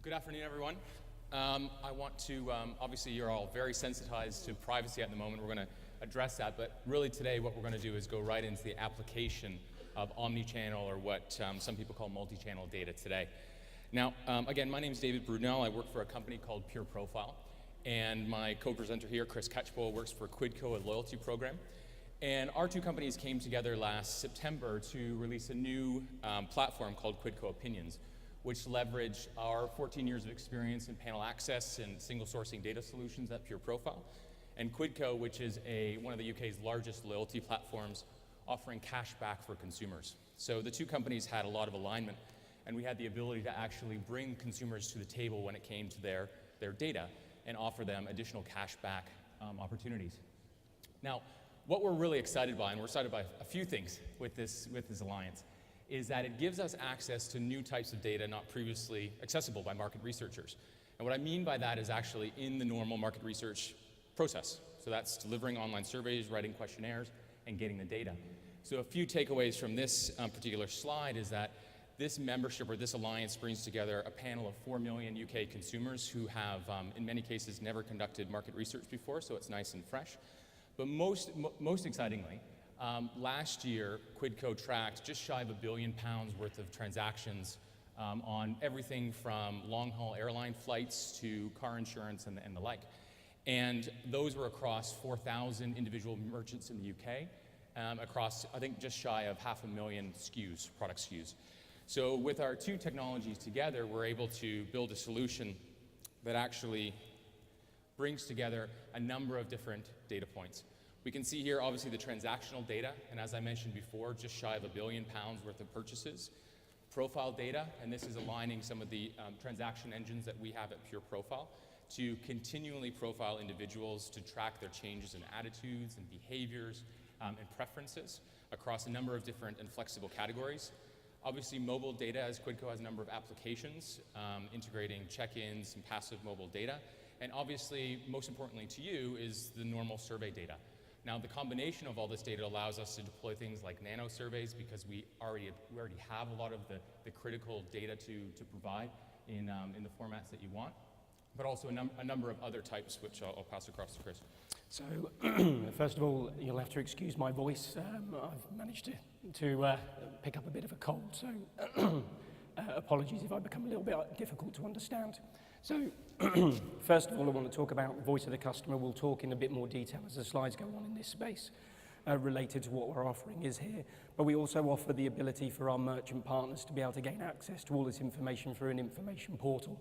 Good afternoon, everyone. I want to, obviously you're all very sensitized to privacy at the moment. We're going to address that, but really today what we're going to do is go right into the application of omnichannel, or what some people call multi-channel data today. Now, again, my name is David Brudenell. I work for a company called Pure Profile, and my co-presenter here, Chris Catchpole, works for Quidco, a loyalty program. And our two companies came together last September to release a new platform called Quidco Opinions, which leverage our 14 years of experience in panel access and single sourcing data solutions at Pure Profile, and Quidco, which is one of the UK's largest loyalty platforms, offering cash back for consumers. So the two companies had a lot of alignment, and we had the ability to actually bring consumers to the table when it came to their data and offer them additional cash back opportunities. Now, what we're really excited by, and we're excited by a few things with this alliance, is that it gives us access to new types of data not previously accessible by market researchers. And what I mean by that is actually in the normal market research process. So that's delivering online surveys, writing questionnaires, and getting the data. So a few takeaways from this particular slide is that this membership, or this alliance, brings together a panel of 4 million UK consumers who have, in many cases, never conducted market research before, so it's nice and fresh. But most excitingly, last year, Quidco tracked just shy of £1 billion worth of transactions on everything from long-haul airline flights to car insurance and the like. And those were across 4,000 individual merchants in the UK, across, I think, just shy of 500,000 SKUs, product SKUs. So with our two technologies together, we're able to build a solution that actually brings together a number of different data points. We can see here, obviously, the transactional data, and as I mentioned before, just shy of £1 billion worth of purchases. Profile data, and this is aligning some of the transaction engines that we have at Pure Profile to continually profile individuals to track their changes in attitudes and behaviors and preferences across a number of different and flexible categories. Obviously, mobile data, as Quidco has a number of applications, integrating check-ins and passive mobile data. And obviously, most importantly to you, is the normal survey data. Now, the combination of all this data allows us to deploy things like nano surveys, because we already have a lot of the critical data to provide in the formats that you want, but also a number of other types, which I'll pass across to Chris. So, first of all, you'll have to excuse my voice. I've managed to pick up a bit of a cold, so apologies if I become a little bit difficult to understand. So, first of all, I want to talk about voice of the customer. We'll talk in a bit more detail as the slides go on in this space related to what we're offering is here. But we also offer the ability for our merchant partners to be able to gain access to all this information through an information portal.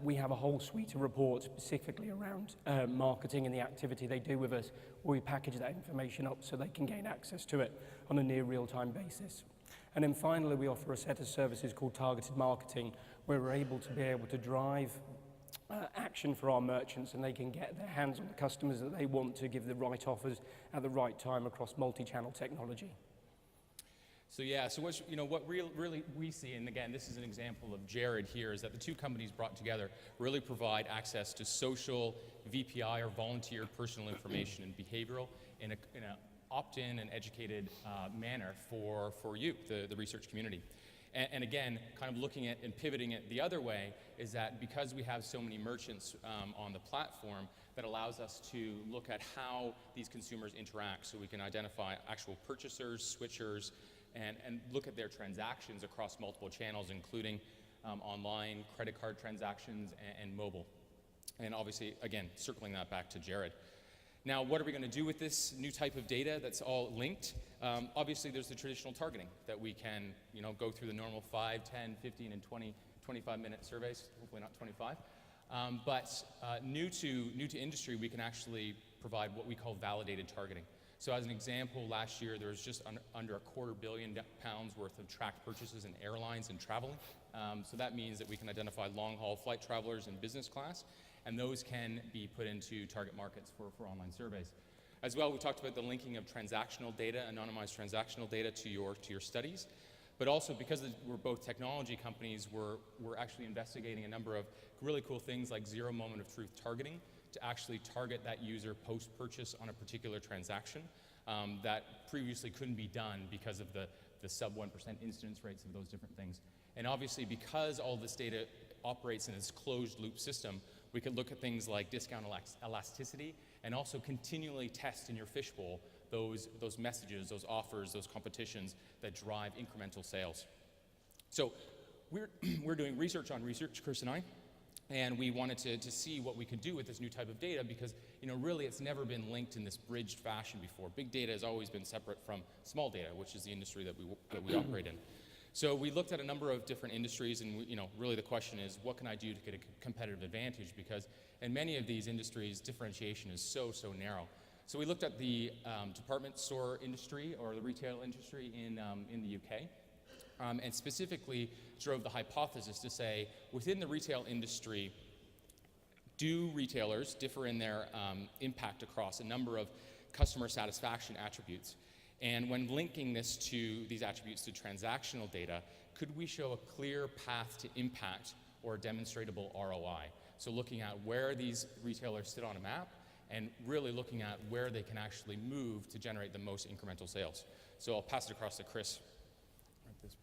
We have a whole suite of reports specifically around marketing and the activity they do with us, where we package that information up so they can gain access to it on a near real-time basis. And then finally, we offer a set of services called targeted marketing, where we're able to drive action for our merchants, and they can get their hands on the customers that they want to give the right offers at the right time across multi-channel technology. So yeah, so what really we see, and again, this is an example of Jared here, is that the two companies brought together really provide access to social, VPI, or volunteered personal information and behavioral in a opt-in and educated manner for you, the research community. And again, kind of looking at and pivoting it the other way, is that because we have so many merchants on the platform, that allows us to look at how these consumers interact, so we can identify actual purchasers, switchers, and look at their transactions across multiple channels, including online, credit card transactions, and mobile. And obviously, again, circling that back to Jared. Now, what are we going to do with this new type of data that's all linked? Obviously, there's the traditional targeting that we can go through the normal 5, 10, 15, and 20, 25-minute surveys, hopefully not 25. But new to industry, we can actually provide what we call validated targeting. So as an example, last year there was just under £250 million worth of tracked purchases in airlines and traveling. So that means that we can identify long-haul flight travelers in business class, and those can be put into target markets for online surveys. As well, we talked about the linking of transactional data, anonymized transactional data to your studies. But also, because we're both technology companies, we're actually investigating a number of really cool things like zero moment of truth targeting, to actually target that user post-purchase on a particular transaction that previously couldn't be done because of the sub 1% incidence rates of those different things. And obviously, because all this data operates in this closed loop system, we could look at things like discount elasticity and also continually test in your fishbowl those messages, those offers, those competitions that drive incremental sales. So we're doing research on research, Chris and I, and we wanted to see what we could do with this new type of data because, really it's never been linked in this bridged fashion before. Big data has always been separate from small data, which is the industry that we operate in. So we looked at a number of different industries, and really the question is, what can I do to get a competitive advantage? Because in many of these industries, differentiation is so narrow. So we looked at the department store industry or the retail industry in the UK, and specifically drove the hypothesis to say, within the retail industry, do retailers differ in their impact across a number of customer satisfaction attributes? And when linking these attributes to transactional data, could we show a clear path to impact or demonstrable ROI? So looking at where these retailers sit on a map and really looking at where they can actually move to generate the most incremental sales. So I'll pass it across to Chris at this point.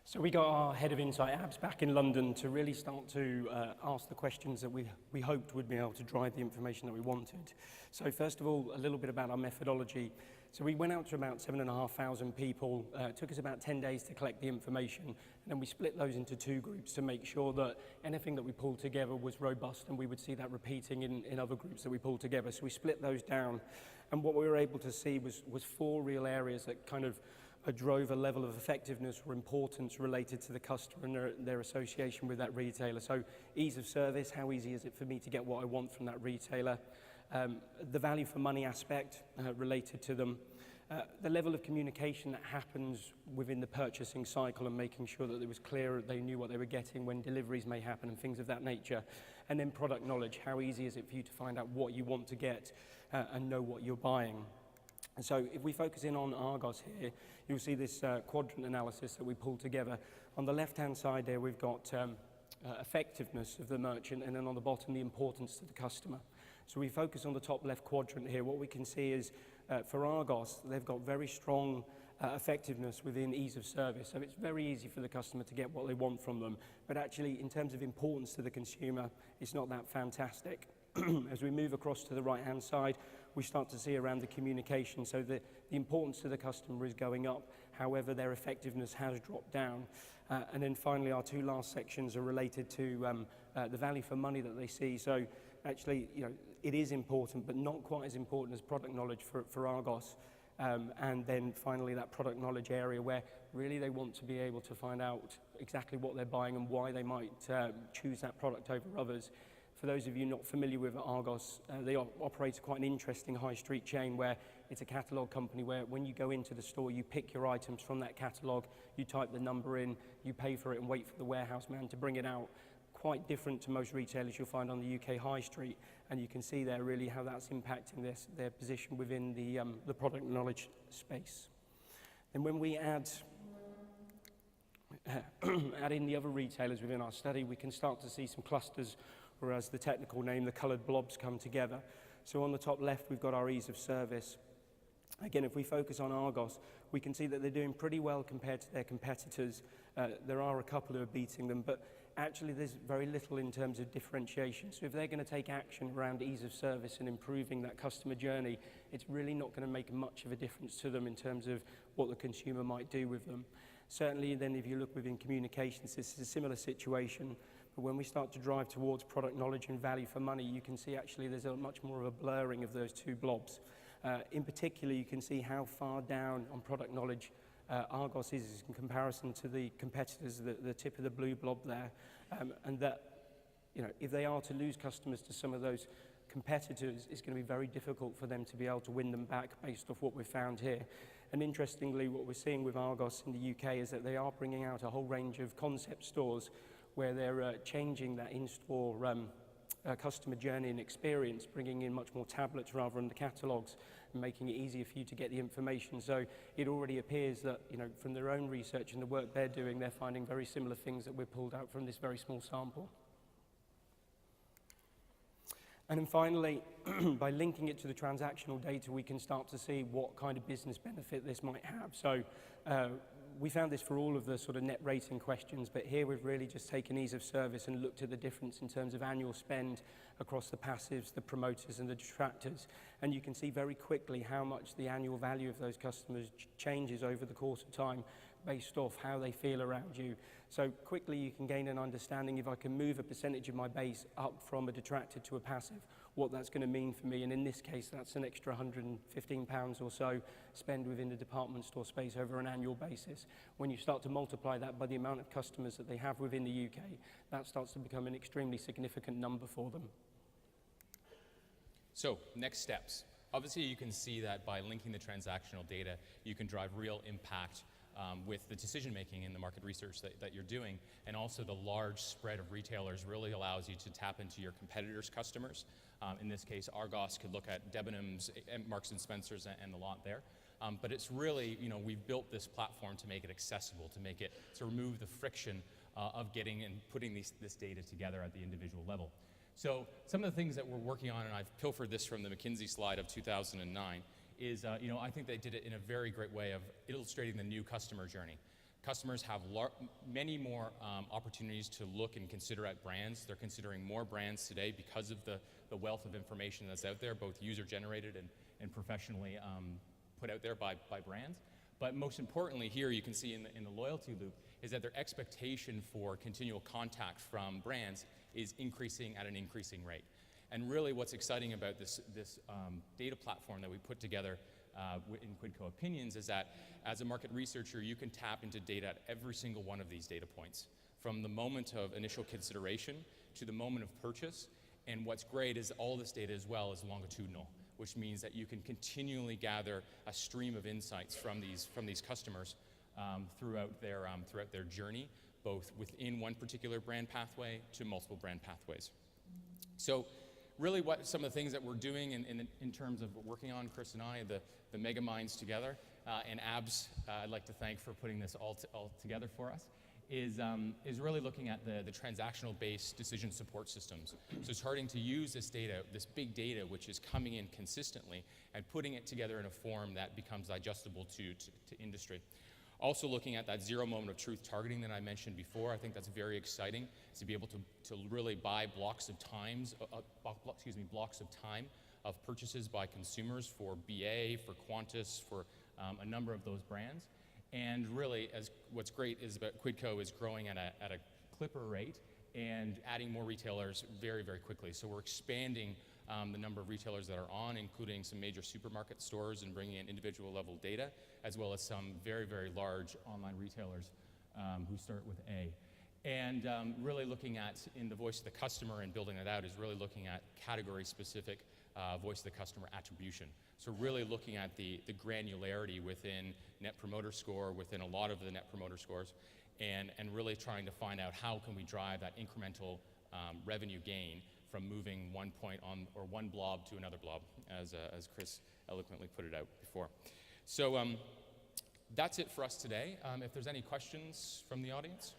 So we got our head of Insight Apps back in London to really start to ask the questions that we hoped would be able to drive the information that we wanted. So first of all, a little bit about our methodology. So we went out to about 7,500 people. It took us about 10 days to collect the information, and then we split those into two groups to make sure that anything that we pulled together was robust, and we would see that repeating in other groups that we pulled together. So we split those down, and what we were able to see was four real areas that kind of drove a level of effectiveness or importance related to the customer and their association with that retailer. So ease of service, how easy is it for me to get what I want from that retailer? The value for money aspect related to them. The level of communication that happens within the purchasing cycle and making sure that it was clear, they knew what they were getting when deliveries may happen and things of that nature. And then product knowledge, how easy is it for you to find out what you want to get and know what you're buying? And so if we focus in on Argos here, you'll see this quadrant analysis that we pulled together. On the left-hand side there, we've got effectiveness of the merchant, and then on the bottom, the importance to the customer. So we focus on the top left quadrant here. What we can see is for Argos, they've got very strong effectiveness within ease of service. So it's very easy for the customer to get what they want from them. But actually, in terms of importance to the consumer, it's not that fantastic. As we move across to the right-hand side, we start to see around the communication. So the importance to the customer is going up. However, their effectiveness has dropped down. And then finally, our two last sections are related to the value for money that they see. So actually, it is important, but not quite as important as product knowledge for Argos. And then finally, that product knowledge area where really they want to be able to find out exactly what they're buying and why they might choose that product over others. For those of you not familiar with Argos, they operate quite an interesting high street chain where it's a catalogue company where when you go into the store, you pick your items from that catalogue, you type the number in, you pay for it and wait for the warehouse man to bring it out. Quite different to most retailers you'll find on the UK high street, and you can see there really how that's impacting their position within the product knowledge space. And when we add in the other retailers within our study, we can start to see some clusters, or as the technical name, the coloured blobs come together. So on the top left, we've got our ease of service. Again, if we focus on Argos, we can see that they're doing pretty well compared to their competitors. There are a couple who are beating them, but actually there's very little in terms of differentiation. So if they're going to take action around ease of service and improving that customer journey, it's really not going to make much of a difference to them in terms of what the consumer might do with them. Certainly then if you look within communications, this is a similar situation. But when we start to drive towards product knowledge and value for money, you can see actually there's a much more of a blurring of those two blobs. In particular, you can see how far down on product knowledge Argos is in comparison to the competitors, the tip of the blue blob there. And that, if they are to lose customers to some of those competitors, it's going to be very difficult for them to be able to win them back based off what we've found here. And interestingly, what we're seeing with Argos in the UK is that they are bringing out a whole range of concept stores where they're changing that in-store customer journey and experience, bringing in much more tablets rather than the catalogues and making it easier for you to get the information. So it already appears that, from their own research and the work they're doing, they're finding very similar things that we've pulled out from this very small sample. And then finally, by linking it to the transactional data, we can start to see what kind of business benefit this might have. So we found this for all of the sort of net rating questions, but here we've really just taken ease of service and looked at the difference in terms of annual spend across the passives, the promoters and the detractors. And you can see very quickly how much the annual value of those customers changes over the course of time based off how they feel around you. So quickly you can gain an understanding if I can move a percentage of my base up from a detractor to a passive, what that's going to mean for me. And in this case, that's an extra £115 or so spend within the department store space over an annual basis. When you start to multiply that by the amount of customers that they have within the UK, that starts to become an extremely significant number for them. So, next steps. Obviously, you can see that by linking the transactional data, you can drive real impact with the decision-making in the market research that you're doing, and also the large spread of retailers really allows you to tap into your competitors' customers. In this case, Argos could look at Debenhams, Marks & Spencer's, and the lot there. But it's really, we've built this platform to make it accessible, to remove the friction of getting and putting this data together at the individual level. So some of the things that we're working on, and I've pilfered this from the McKinsey slide of 2009, is, I think they did it in a very great way of illustrating the new customer journey. Customers have many more opportunities to look and consider at brands. They're considering more brands today because of the wealth of information that's out there, both user-generated and professionally put out there by brands. But most importantly here, you can see in the loyalty loop, is that their expectation for continual contact from brands is increasing at an increasing rate. And really what's exciting about this data platform that we put together in Quidco Opinions is that as a market researcher, you can tap into data at every single one of these data points, from the moment of initial consideration to the moment of purchase. And what's great is all this data as well is longitudinal, which means that you can continually gather a stream of insights from these customers throughout their journey, both within one particular brand pathway to multiple brand pathways. So really what some of the things that we're doing in terms of working on, Chris and I, the mega minds together, and Abs, I'd like to thank for putting this all together for us, is really looking at the transactional-based decision support systems. So starting to use this data, this big data, which is coming in consistently, and putting it together in a form that becomes digestible to industry. Also looking at that zero moment of truth targeting that I mentioned before, I think that's very exciting, to be able to really buy blocks of time of purchases by consumers for BA, for Qantas, for a number of those brands. And really, what's great is that Quidco is growing at a clipper rate and adding more retailers very, very quickly. So we're expanding the number of retailers that are on, including some major supermarket stores, and bringing in individual level data, as well as some very, very large online retailers who start with A. And really looking at, in the voice of the customer and building it out, is really looking at category-specific voice of the customer attribution. So really looking at the granularity within Net Promoter Score, within a lot of the Net Promoter Scores, and really trying to find out how can we drive that incremental revenue gain from moving one point on, or one blob to another blob, as Chris eloquently put it out before. So that's it for us today. If there's any questions from the audience.